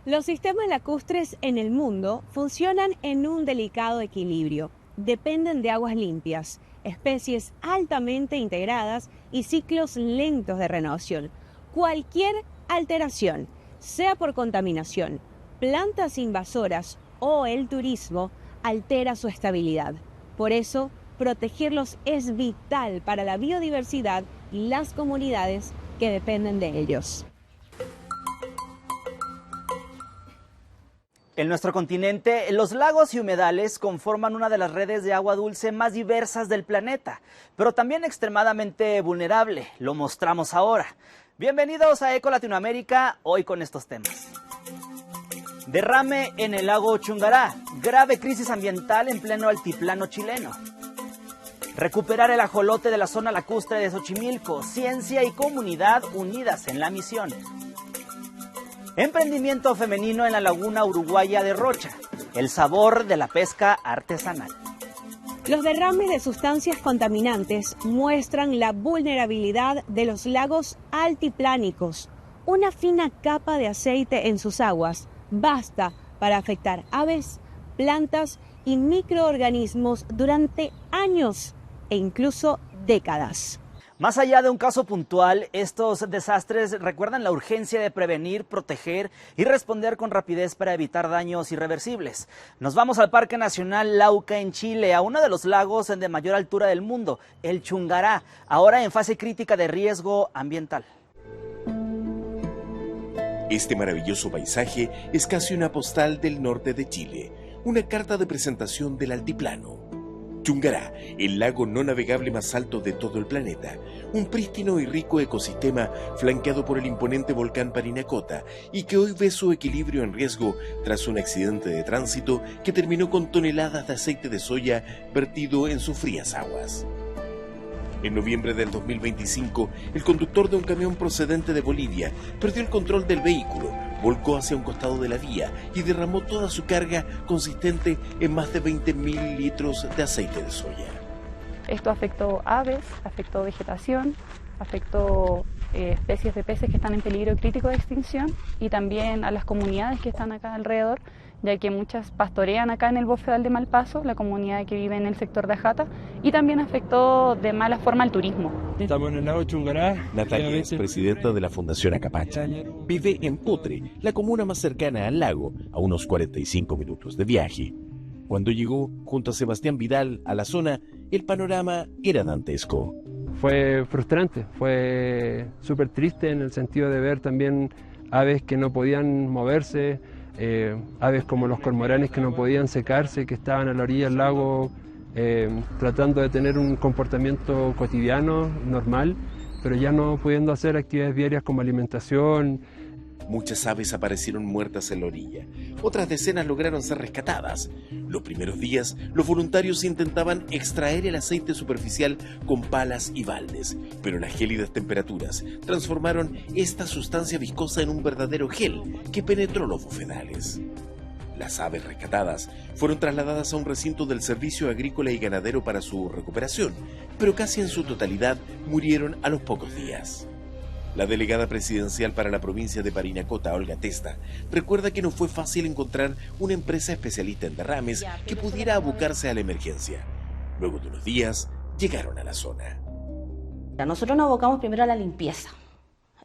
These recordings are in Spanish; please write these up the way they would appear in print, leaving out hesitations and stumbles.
Los sistemas lacustres en el mundo funcionan en un delicado equilibrio. Dependen de aguas limpias, especies altamente integradas y ciclos lentos de renovación. Cualquier alteración, sea por contaminación, plantas invasoras o el turismo, altera su estabilidad. Por eso, protegerlos es vital para la biodiversidad y las comunidades que dependen de ellos. En nuestro continente, los lagos y humedales conforman una de las redes de agua dulce más diversas del planeta, pero también extremadamente vulnerable. Lo mostramos ahora. Bienvenidos a Eco Latinoamérica, hoy con estos temas. Derrame en el lago Chungará, grave crisis ambiental en pleno altiplano chileno. Recuperar el ajolote de la zona lacustre de Xochimilco, ciencia y comunidad unidas en la misión. Emprendimiento femenino en la laguna uruguaya de Rocha, el sabor de la pesca artesanal. Los derrames de sustancias contaminantes muestran la vulnerabilidad de los lagos altiplánicos. Una fina capa de aceite en sus aguas basta para afectar aves, plantas y microorganismos durante años e incluso décadas. Más allá de un caso puntual, estos desastres recuerdan la urgencia de prevenir, proteger y responder con rapidez para evitar daños irreversibles. Nos vamos al Parque Nacional Lauca en Chile, a uno de los lagos de mayor altura del mundo, el Chungará, ahora en fase crítica de riesgo ambiental. Este maravilloso paisaje es casi una postal del norte de Chile, una carta de presentación del altiplano. Chungará, el lago no navegable más alto de todo el planeta, un prístino y rico ecosistema flanqueado por el imponente volcán Parinacota y que hoy ve su equilibrio en riesgo tras un accidente de tránsito que terminó con toneladas de aceite de soya vertido en sus frías aguas. En noviembre del 2025, el conductor de un camión procedente de Bolivia perdió el control del vehículo, volcó hacia un costado de la vía y derramó toda su carga consistente en más de 20.000 litros de aceite de soya. Esto afectó aves, afectó vegetación, afectó especies de peces que están en peligro crítico de extinción y también a las comunidades que están acá alrededor, ya que muchas pastorean acá en el bofedal de Malpaso, la comunidad que vive en el sector de Ajata, y también afectó de mala forma al turismo. Estamos en el lago Chungará. Natalia es presidenta de la Fundación Acapacha. Vive en Putre, la comuna más cercana al lago, a unos 45 minutos de viaje. Cuando llegó junto a Sebastián Vidal a la zona, el panorama era dantesco. Fue frustrante, fue súper triste en el sentido de ver también aves que no podían moverse, aves como los cormoranes que no podían secarse, que estaban a la orilla del lago tratando de tener un comportamiento cotidiano, normal, pero ya no pudiendo hacer actividades diarias como alimentación. Muchas aves aparecieron muertas en la orilla. Otras decenas lograron ser rescatadas. Los primeros días, los voluntarios intentaban extraer el aceite superficial con palas y baldes, pero las gélidas temperaturas transformaron esta sustancia viscosa en un verdadero gel que penetró los bofedales. Las aves rescatadas fueron trasladadas a un recinto del Servicio Agrícola y Ganadero para su recuperación, pero casi en su totalidad murieron a los pocos días. La delegada presidencial para la provincia de Parinacota, Olga Testa, recuerda que no fue fácil encontrar una empresa especialista en derrames que pudiera abocarse a la emergencia. Luego de unos días, llegaron a la zona. Nosotros nos abocamos primero a la limpieza.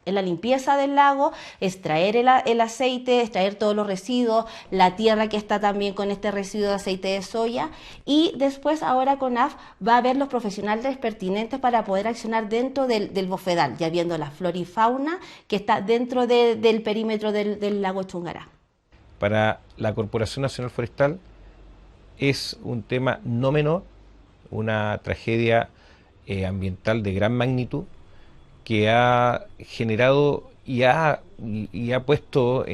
En la limpieza del lago, extraer el aceite, extraer todos los residuos, la tierra que está también con este residuo de aceite de soya, y después ahora CONAF va a ver los profesionales pertinentes para poder accionar dentro del bofedal, ya viendo la flora y fauna que está dentro del perímetro del lago Chungará. Para la Corporación Nacional Forestal es un tema no menor, una tragedia ambiental de gran magnitud, que ha generado y ha puesto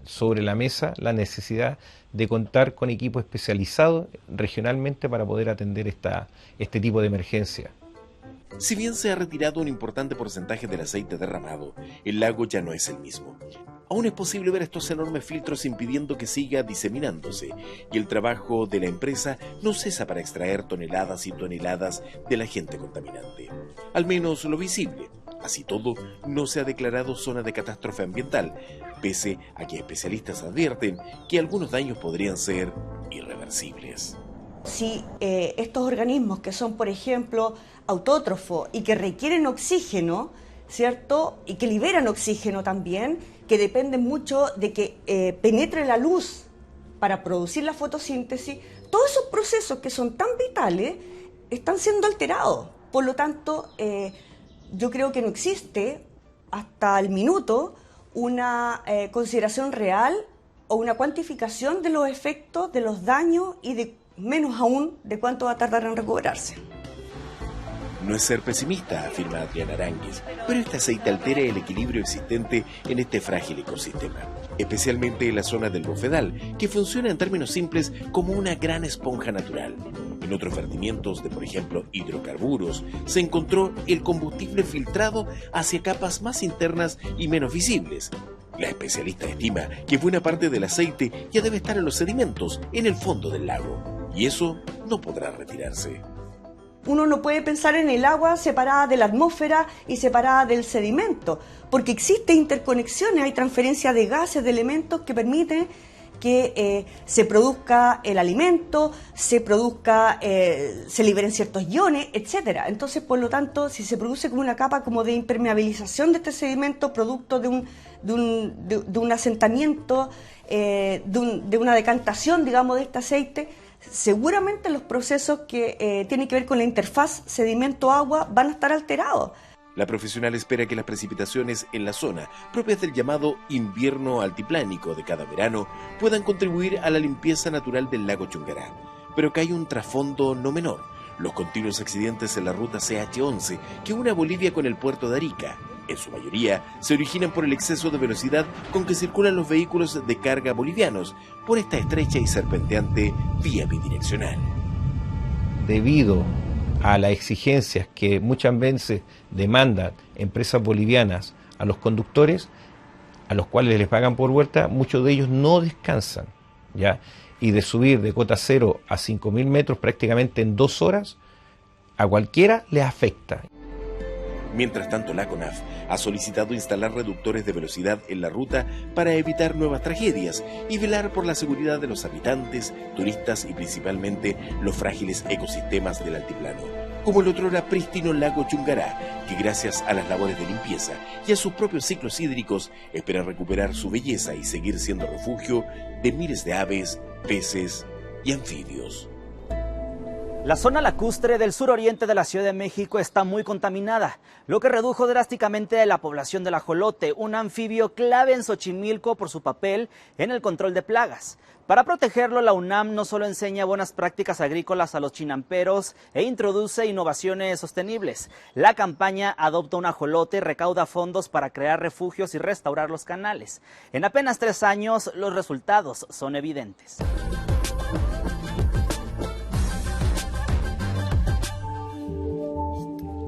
sobre la mesa la necesidad de contar con equipo especializado regionalmente para poder atender este tipo de emergencia. Si bien se ha retirado un importante porcentaje del aceite derramado, el lago ya no es el mismo. Aún es posible ver estos enormes filtros impidiendo que siga diseminándose, y el trabajo de la empresa no cesa para extraer toneladas y toneladas del agente contaminante. Al menos lo visible. Así todo, no se ha declarado zona de catástrofe ambiental, pese a que especialistas advierten que algunos daños podrían ser irreversibles. Si estos organismos que son, por ejemplo, autótrofos y que requieren oxígeno, ¿cierto? Y que liberan oxígeno también, que dependen mucho de que penetre la luz para producir la fotosíntesis, todos esos procesos que son tan vitales están siendo alterados. Por lo tanto, yo creo que no existe hasta el minuto una consideración real o una cuantificación de los efectos, de los daños y de menos aún de cuánto va a tardar en recuperarse. No es ser pesimista, afirma Adriana Aránguiz, pero este aceite altera el equilibrio existente en este frágil ecosistema, especialmente en la zona del bofedal, que funciona en términos simples como una gran esponja natural. En otros vertimientos de, por ejemplo, hidrocarburos, se encontró el combustible filtrado hacia capas más internas y menos visibles. La especialista estima que buena parte del aceite ya debe estar en los sedimentos, en el fondo del lago, y eso no podrá retirarse. Uno no puede pensar en el agua separada de la atmósfera y separada del sedimento, porque existen interconexiones, hay transferencia de gases, de elementos que permiten que se produzca el alimento, se liberen ciertos iones, etc. Entonces, por lo tanto, si se produce como una capa como de impermeabilización de este sedimento, producto de un asentamiento, de una decantación, digamos, de este aceite, seguramente los procesos que tienen que ver con la interfaz sedimento-agua van a estar alterados. La profesional espera que las precipitaciones en la zona, propias del llamado invierno altiplánico de cada verano, puedan contribuir a la limpieza natural del lago Chungará. Pero que hay un trasfondo no menor: los continuos accidentes en la ruta CH11 que une a Bolivia con el puerto de Arica. En su mayoría se originan por el exceso de velocidad con que circulan los vehículos de carga bolivianos por esta estrecha y serpenteante vía bidireccional. Debido a las exigencias que muchas veces demandan empresas bolivianas a los conductores, a los cuales les pagan por vuelta, muchos de ellos no descansan, ¿ya? Y de subir de cota cero a 5.000 metros prácticamente en 2 horas, a cualquiera les afecta. Mientras tanto, la CONAF ha solicitado instalar reductores de velocidad en la ruta para evitar nuevas tragedias y velar por la seguridad de los habitantes, turistas y principalmente los frágiles ecosistemas del altiplano, como el otrora prístino lago Chungará, que gracias a las labores de limpieza y a sus propios ciclos hídricos espera recuperar su belleza y seguir siendo refugio de miles de aves, peces y anfibios. La zona lacustre del suroriente de la Ciudad de México está muy contaminada, lo que redujo drásticamente la población del ajolote, un anfibio clave en Xochimilco por su papel en el control de plagas. Para protegerlo, la UNAM no solo enseña buenas prácticas agrícolas a los chinamperos e introduce innovaciones sostenibles. La campaña Adopta un ajolote recauda fondos para crear refugios y restaurar los canales. En apenas 3 años, los resultados son evidentes.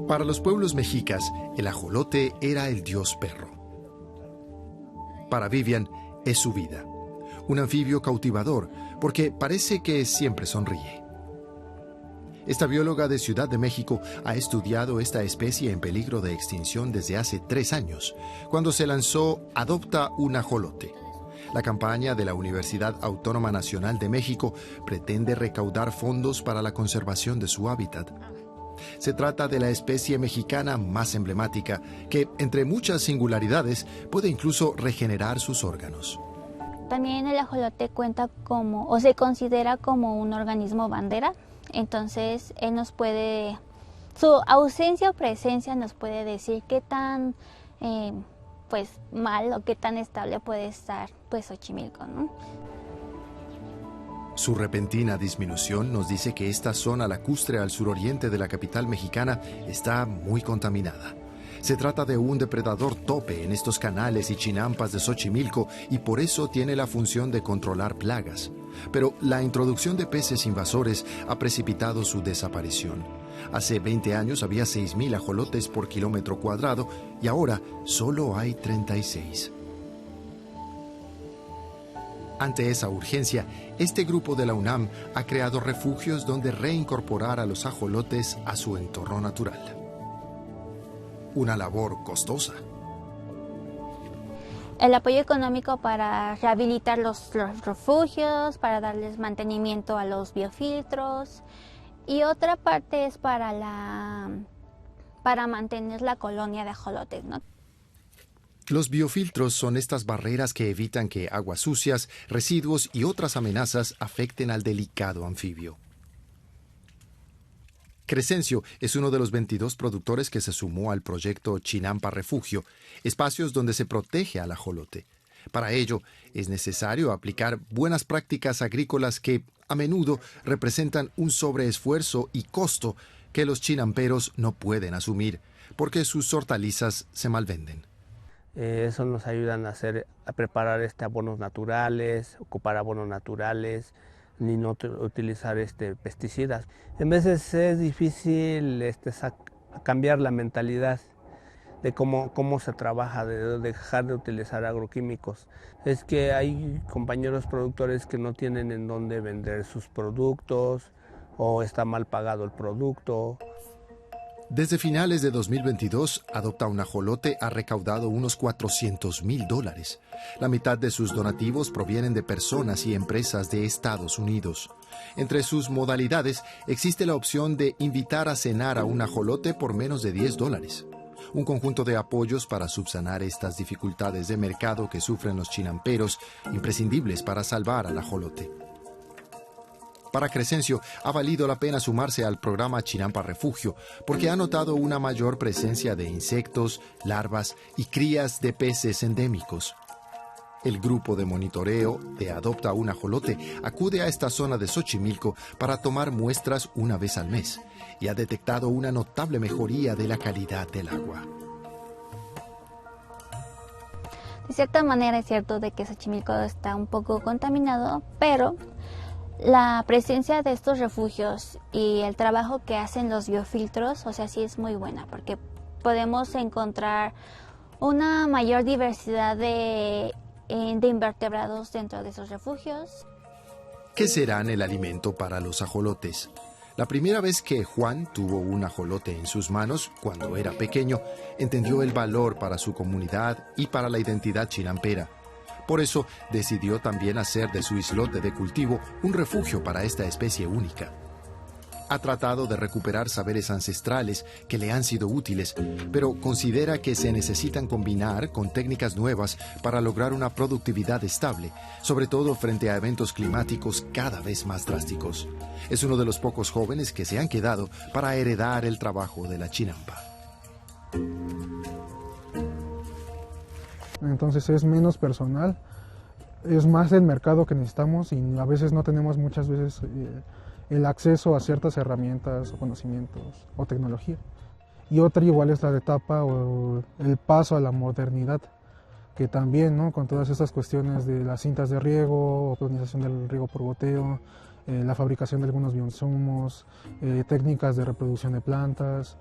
Para los pueblos mexicas, el ajolote era el dios perro. Para Vivian, es su vida. Un anfibio cautivador, porque parece que siempre sonríe. Esta bióloga de Ciudad de México ha estudiado esta especie en peligro de extinción desde hace 3 años, cuando se lanzó Adopta un ajolote. La campaña de la Universidad Autónoma Nacional de México pretende recaudar fondos para la conservación de su hábitat. Se trata de la especie mexicana más emblemática, que, entre muchas singularidades, puede incluso regenerar sus órganos. También el ajolote cuenta como, o se considera como un organismo bandera, entonces él nos puede, su ausencia o presencia nos puede decir qué tan mal o qué tan estable puede estar Xochimilco, ¿no? Su repentina disminución nos dice que esta zona lacustre al suroriente de la capital mexicana está muy contaminada. Se trata de un depredador tope en estos canales y chinampas de Xochimilco y por eso tiene la función de controlar plagas. Pero la introducción de peces invasores ha precipitado su desaparición. Hace 20 años había 6.000 ajolotes por kilómetro cuadrado y ahora solo hay 36. Ante esa urgencia, este grupo de la UNAM ha creado refugios donde reincorporar a los ajolotes a su entorno natural. una labor costosa. El apoyo económico para rehabilitar los refugios, para darles mantenimiento a los biofiltros, y otra parte es para mantener la colonia de ajolotes, ¿no? Los biofiltros son estas barreras que evitan que aguas sucias, residuos y otras amenazas afecten al delicado anfibio. Crescencio es uno de los 22 productores que se sumó al proyecto Chinampa Refugio, espacios donde se protege al ajolote. Para ello, es necesario aplicar buenas prácticas agrícolas que, a menudo, representan un sobreesfuerzo y costo que los chinamperos no pueden asumir, porque sus hortalizas se malvenden. Eso nos ayudan a preparar abonos naturales, ocupar abonos naturales, ni no utilizar pesticidas. En veces es difícil cambiar la mentalidad de cómo se trabaja, de dejar de utilizar agroquímicos. Es que hay compañeros productores que no tienen en dónde vender sus productos o está mal pagado el producto. Desde finales de 2022, Adopta un Ajolote ha recaudado unos $400,000. La mitad de sus donativos provienen de personas y empresas de Estados Unidos. Entre sus modalidades existe la opción de invitar a cenar a un ajolote por menos de $10. Un conjunto de apoyos para subsanar estas dificultades de mercado que sufren los chinamperos, imprescindibles para salvar al ajolote. Para Crescencio ha valido la pena sumarse al programa Chinampa Refugio porque ha notado una mayor presencia de insectos, larvas y crías de peces endémicos. El grupo de monitoreo de Adopta un Ajolote acude a esta zona de Xochimilco para tomar muestras una vez al mes y ha detectado una notable mejoría de la calidad del agua. De cierta manera es cierto de que Xochimilco está un poco contaminado, pero la presencia de estos refugios y el trabajo que hacen los biofiltros, o sea, sí es muy buena porque podemos encontrar una mayor diversidad de invertebrados dentro de esos refugios. ¿Qué serán el alimento para los ajolotes? La primera vez que Juan tuvo un ajolote en sus manos, cuando era pequeño, entendió el valor para su comunidad y para la identidad chinampera. Por eso decidió también hacer de su islote de cultivo un refugio para esta especie única. Ha tratado de recuperar saberes ancestrales que le han sido útiles, pero considera que se necesitan combinar con técnicas nuevas para lograr una productividad estable, sobre todo frente a eventos climáticos cada vez más drásticos. Es uno de los pocos jóvenes que se han quedado para heredar el trabajo de la chinampa. Entonces es menos personal, es más el mercado que necesitamos y a veces no tenemos muchas veces el acceso a ciertas herramientas o conocimientos o tecnología. Y otra igual es la etapa o el paso a la modernidad, que también, ¿no?, con todas estas cuestiones de las cintas de riego, optimización del riego por goteo, la fabricación de algunos bioinsumos, técnicas de reproducción de plantas.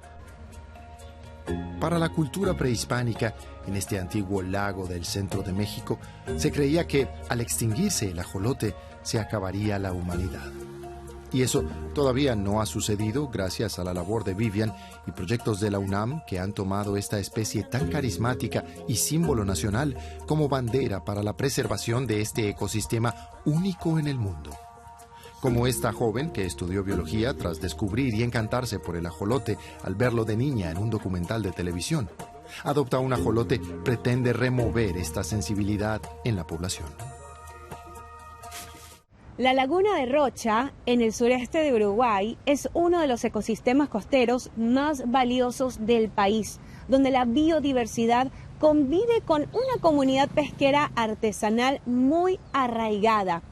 Para la cultura prehispánica, en este antiguo lago del centro de México, se creía que al extinguirse el ajolote se acabaría la humanidad. Y eso todavía no ha sucedido gracias a la labor de Vivian y proyectos de la UNAM que han tomado esta especie tan carismática y símbolo nacional como bandera para la preservación de este ecosistema único en el mundo. Como esta joven que estudió biología tras descubrir y encantarse por el ajolote al verlo de niña en un documental de televisión. Adopta un Ajolote pretende remover esta sensibilidad en la población. La laguna de Rocha, en el sureste de Uruguay, es uno de los ecosistemas costeros más valiosos del país, donde la biodiversidad convive con una comunidad pesquera artesanal muy arraigada.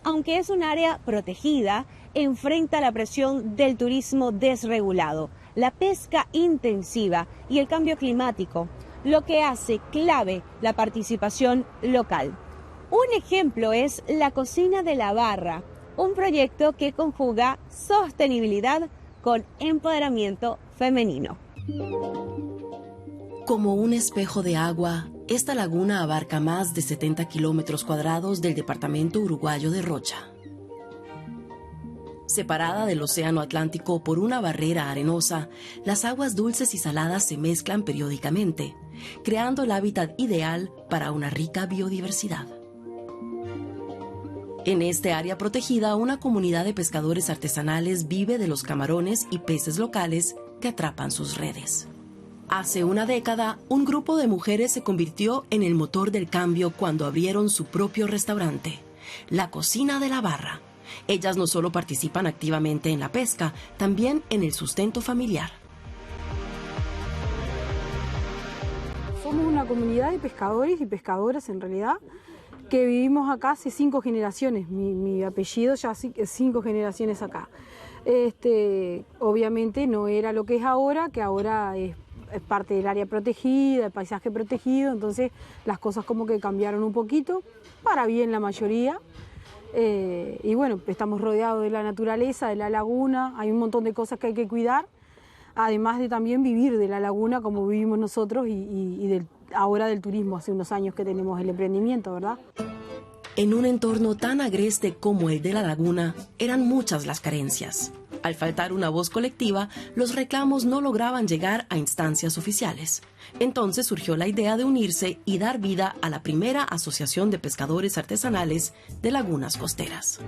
Aunque es un área protegida, enfrenta la presión del turismo desregulado, la pesca intensiva y el cambio climático, lo que hace clave la participación local. Un ejemplo es la Cocina de la Barra, un proyecto que conjuga sostenibilidad con empoderamiento femenino. Como un espejo de agua, esta laguna abarca más de 70 kilómetros cuadrados del departamento uruguayo de Rocha. Separada del océano Atlántico por una barrera arenosa, las aguas dulces y saladas se mezclan periódicamente, creando el hábitat ideal para una rica biodiversidad. En este área protegida, una comunidad de pescadores artesanales vive de los camarones y peces locales que atrapan sus redes. Hace una década, un grupo de mujeres se convirtió en el motor del cambio cuando abrieron su propio restaurante, La Cocina de la Barra. Ellas no solo participan activamente en la pesca, también en el sustento familiar. Somos una comunidad de pescadores y pescadoras en realidad, que vivimos acá hace 5 generaciones. Mi apellido ya 5 generaciones acá. Obviamente no era lo que es ahora, que ahora es parte del área protegida, el paisaje protegido, entonces las cosas como que cambiaron un poquito, para bien la mayoría. Y bueno, estamos rodeados de la naturaleza, de la laguna, hay un montón de cosas que hay que cuidar, además de también vivir de la laguna como vivimos nosotros y ahora del turismo, hace unos años que tenemos el emprendimiento, ¿verdad? En un entorno tan agreste como el de la laguna, eran muchas las carencias. Al faltar una voz colectiva, los reclamos no lograban llegar a instancias oficiales. Entonces surgió la idea de unirse y dar vida a la primera asociación de pescadores artesanales de lagunas costeras.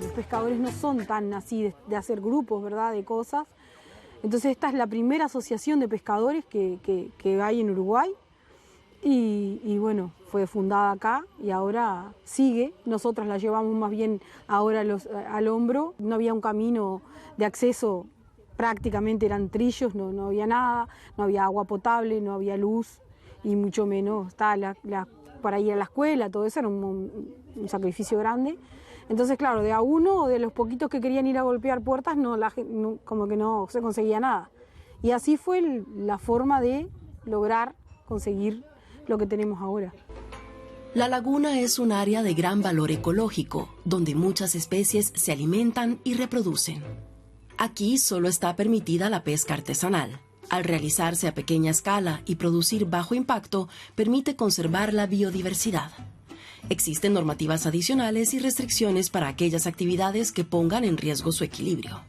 Los pescadores no son tan así de hacer grupos, ¿verdad?, de cosas. Entonces esta es la primera asociación de pescadores que hay en Uruguay. Y bueno, fue fundada acá y ahora sigue. Nosotras la llevamos más bien ahora al hombro. No había un camino de acceso, prácticamente eran trillos, no había nada, no había agua potable, no había luz y mucho menos para ir a la escuela, todo eso era un sacrificio grande. Entonces, claro, de a uno o de los poquitos que querían ir a golpear puertas, como que no se conseguía nada. Y así fue la forma de lograr conseguir lo que tenemos ahora. La laguna es un área de gran valor ecológico, donde muchas especies se alimentan y reproducen. Aquí solo está permitida la pesca artesanal. Al realizarse a pequeña escala y producir bajo impacto, permite conservar la biodiversidad. Existen normativas adicionales y restricciones para aquellas actividades que pongan en riesgo su equilibrio.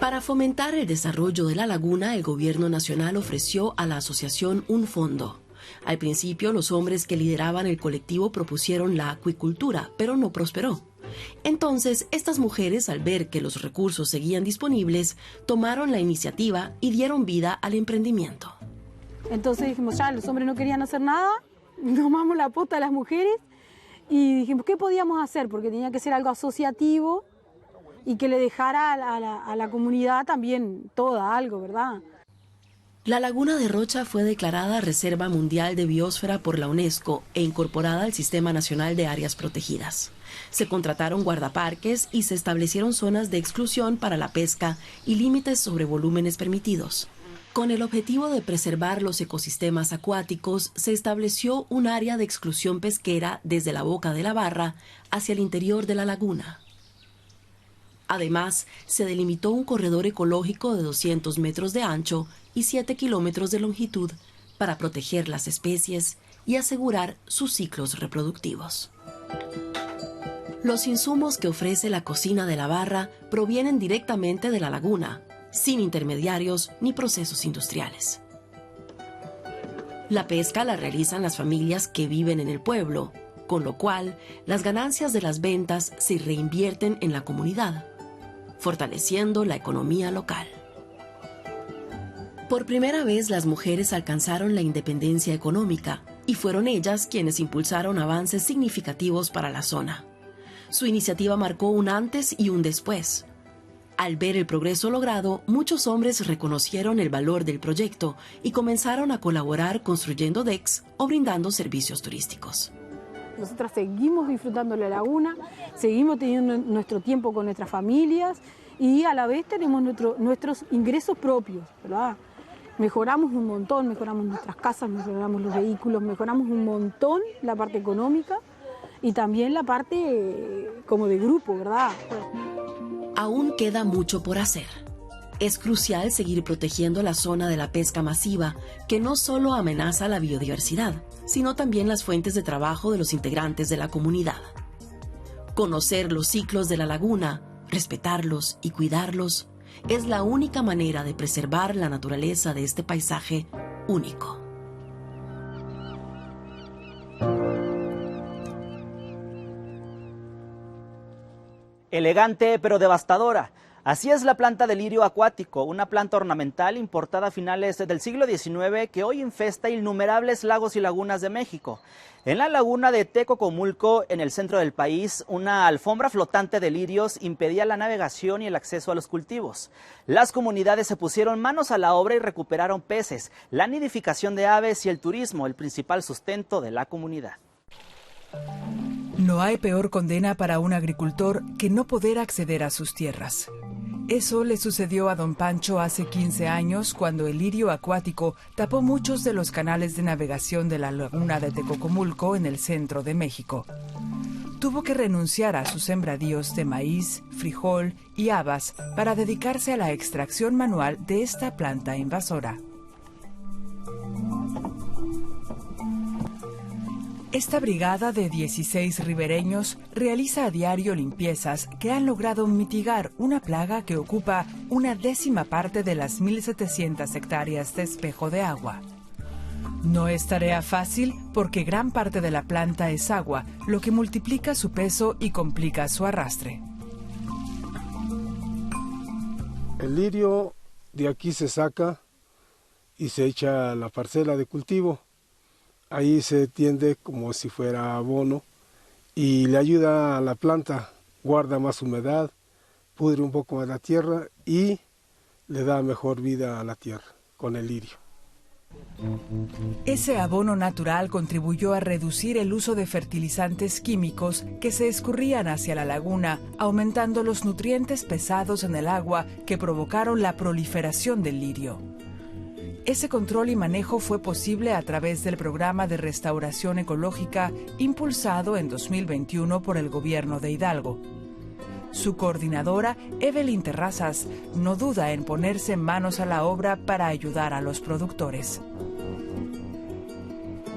Para fomentar el desarrollo de la laguna, el gobierno nacional ofreció a la asociación un fondo. Al principio, los hombres que lideraban el colectivo propusieron la acuicultura, pero no prosperó. Entonces, estas mujeres, al ver que los recursos seguían disponibles, tomaron la iniciativa y dieron vida al emprendimiento. Entonces dijimos, ya, los hombres no querían hacer nada, tomamos la posta a las mujeres y dijimos, ¿qué podíamos hacer? Porque tenía que ser algo asociativo y que le dejara a la comunidad también algo, ¿verdad? La laguna de Rocha fue declarada Reserva Mundial de Biosfera por la UNESCO e incorporada al Sistema Nacional de Áreas Protegidas. Se contrataron guardaparques y se establecieron zonas de exclusión para la pesca y límites sobre volúmenes permitidos. Con el objetivo de preservar los ecosistemas acuáticos, se estableció un área de exclusión pesquera desde la boca de la barra hacia el interior de la laguna. Además, se delimitó un corredor ecológico de 200 metros de ancho y 7 kilómetros de longitud para proteger las especies y asegurar sus ciclos reproductivos. Los insumos que ofrece la Cocina de la Barra provienen directamente de la laguna, sin intermediarios ni procesos industriales. La pesca la realizan las familias que viven en el pueblo, con lo cual las ganancias de las ventas se reinvierten en la comunidad, fortaleciendo la economía local. Por primera vez las mujeres alcanzaron la independencia económica y fueron ellas quienes impulsaron avances significativos para la zona. Su iniciativa marcó un antes y un después. Al ver el progreso logrado, muchos hombres reconocieron el valor del proyecto y comenzaron a colaborar construyendo decks o brindando servicios turísticos. Nosotras seguimos disfrutando la laguna, seguimos teniendo nuestro tiempo con nuestras familias y a la vez tenemos nuestros ingresos propios, ¿verdad? Mejoramos un montón, mejoramos nuestras casas, mejoramos los vehículos, mejoramos un montón la parte económica y también la parte como de grupo, ¿verdad? Aún queda mucho por hacer. Es crucial seguir protegiendo la zona de la pesca masiva, que no solo amenaza la biodiversidad, sino también las fuentes de trabajo de los integrantes de la comunidad. Conocer los ciclos de la laguna, respetarlos y cuidarlos es la única manera de preservar la naturaleza de este paisaje único. Elegante pero devastadora. Así es la planta de lirio acuático, una planta ornamental importada a finales del siglo XIX que hoy infesta innumerables lagos y lagunas de México. En la laguna de Tecocomulco, en el centro del país, una alfombra flotante de lirios impedía la navegación y el acceso a los cultivos. Las comunidades se pusieron manos a la obra y recuperaron peces, la nidificación de aves y el turismo, el principal sustento de la comunidad. No hay peor condena para un agricultor que no poder acceder a sus tierras. Eso le sucedió a don Pancho hace 15 años cuando el lirio acuático tapó muchos de los canales de navegación de la laguna de Tecocomulco en el centro de México. Tuvo que renunciar a sus sembradíos de maíz, frijol y habas para dedicarse a la extracción manual de esta planta invasora. Esta brigada de 16 ribereños realiza a diario limpiezas que han logrado mitigar una plaga que ocupa 1/10 parte de las 1.700 hectáreas de espejo de agua. No es tarea fácil porque gran parte de la planta es agua, lo que multiplica su peso y complica su arrastre. El lirio de aquí se saca y se echa a la parcela de cultivo. Ahí se tiende como si fuera abono y le ayuda a la planta, guarda más humedad, pudre un poco más la tierra y le da mejor vida a la tierra con el lirio. Ese abono natural contribuyó a reducir el uso de fertilizantes químicos que se escurrían hacia la laguna, aumentando los nutrientes pesados en el agua que provocaron la proliferación del lirio. Ese control y manejo fue posible a través del programa de restauración ecológica impulsado en 2021 por el gobierno de Hidalgo. Su coordinadora, Evelyn Terrazas, no duda en ponerse manos a la obra para ayudar a los productores.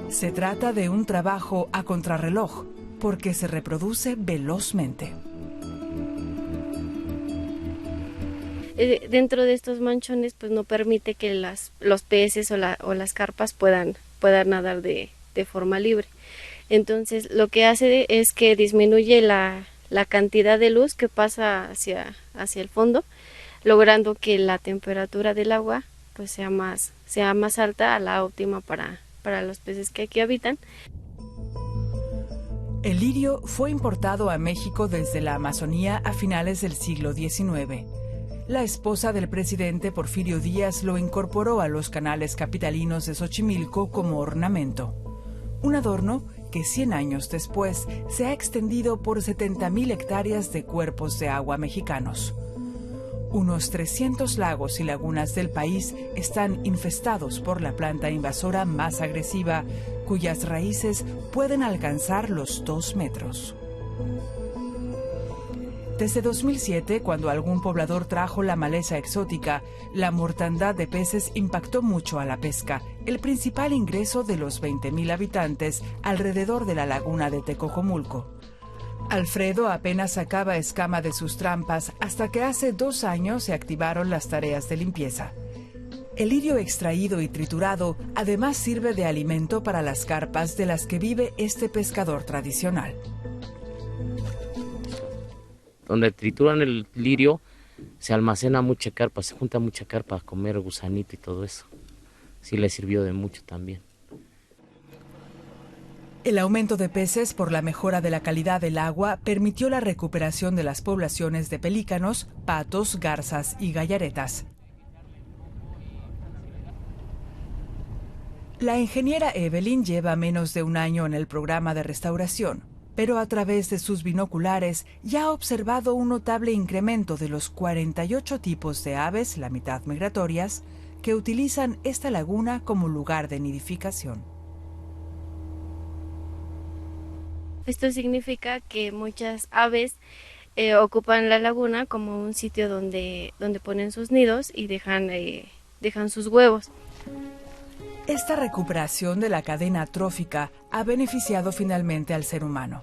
Se trata de un trabajo a contrarreloj, porque se reproduce velozmente. Dentro de estos manchones pues no permite que los peces o las carpas puedan nadar de forma libre. Entonces lo que hace es que disminuye la cantidad de luz que pasa hacia el fondo, logrando que la temperatura del agua pues sea más alta a la óptima para los peces que aquí habitan. El lirio fue importado a México desde la Amazonía a finales del siglo XIX. La esposa del presidente Porfirio Díaz lo incorporó a los canales capitalinos de Xochimilco como ornamento. Un adorno que 100 años después se ha extendido por 70,000 hectáreas de cuerpos de agua mexicanos. Unos 300 lagos y lagunas del país están infestados por la planta invasora más agresiva, cuyas raíces pueden alcanzar los 2 metros. Desde 2007, cuando algún poblador trajo la maleza exótica, la mortandad de peces impactó mucho a la pesca, el principal ingreso de los 20,000 habitantes alrededor de la laguna de Tecocomulco. Alfredo apenas sacaba escama de sus trampas hasta que hace 2 años se activaron las tareas de limpieza. El lirio extraído y triturado además sirve de alimento para las carpas de las que vive este pescador tradicional. Donde trituran el lirio se almacena mucha carpa, se junta mucha carpa a comer gusanito y todo eso. Sí le sirvió de mucho también. El aumento de peces por la mejora de la calidad del agua permitió la recuperación de las poblaciones de pelícanos, patos, garzas y gallaretas. La ingeniera Evelyn lleva menos de 1 año en el programa de restauración, pero a través de sus binoculares ya ha observado un notable incremento de los 48 tipos de aves, la mitad migratorias, que utilizan esta laguna como lugar de nidificación. Esto significa que muchas aves ocupan la laguna como un sitio donde ponen sus nidos y dejan sus huevos. Esta recuperación de la cadena trófica ha beneficiado finalmente al ser humano.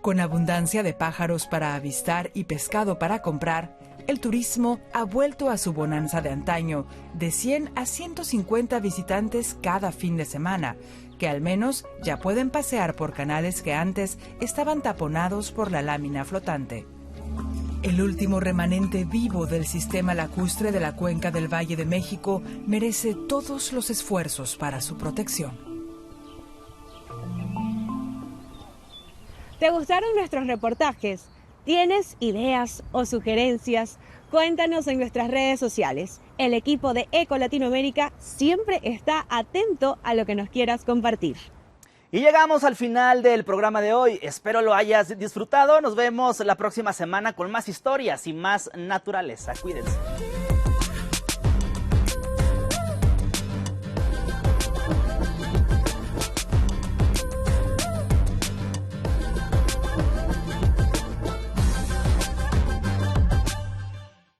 Con abundancia de pájaros para avistar y pescado para comprar, el turismo ha vuelto a su bonanza de antaño, de 100 a 150 visitantes cada fin de semana, que al menos ya pueden pasear por canales que antes estaban taponados por la lámina flotante. El último remanente vivo del sistema lacustre de la cuenca del Valle de México merece todos los esfuerzos para su protección. ¿Te gustaron nuestros reportajes? ¿Tienes ideas o sugerencias? Cuéntanos en nuestras redes sociales. El equipo de Eco Latinoamérica siempre está atento a lo que nos quieras compartir. Y llegamos al final del programa de hoy. Espero lo hayas disfrutado. Nos vemos la próxima semana con más historias y más naturaleza. Cuídense.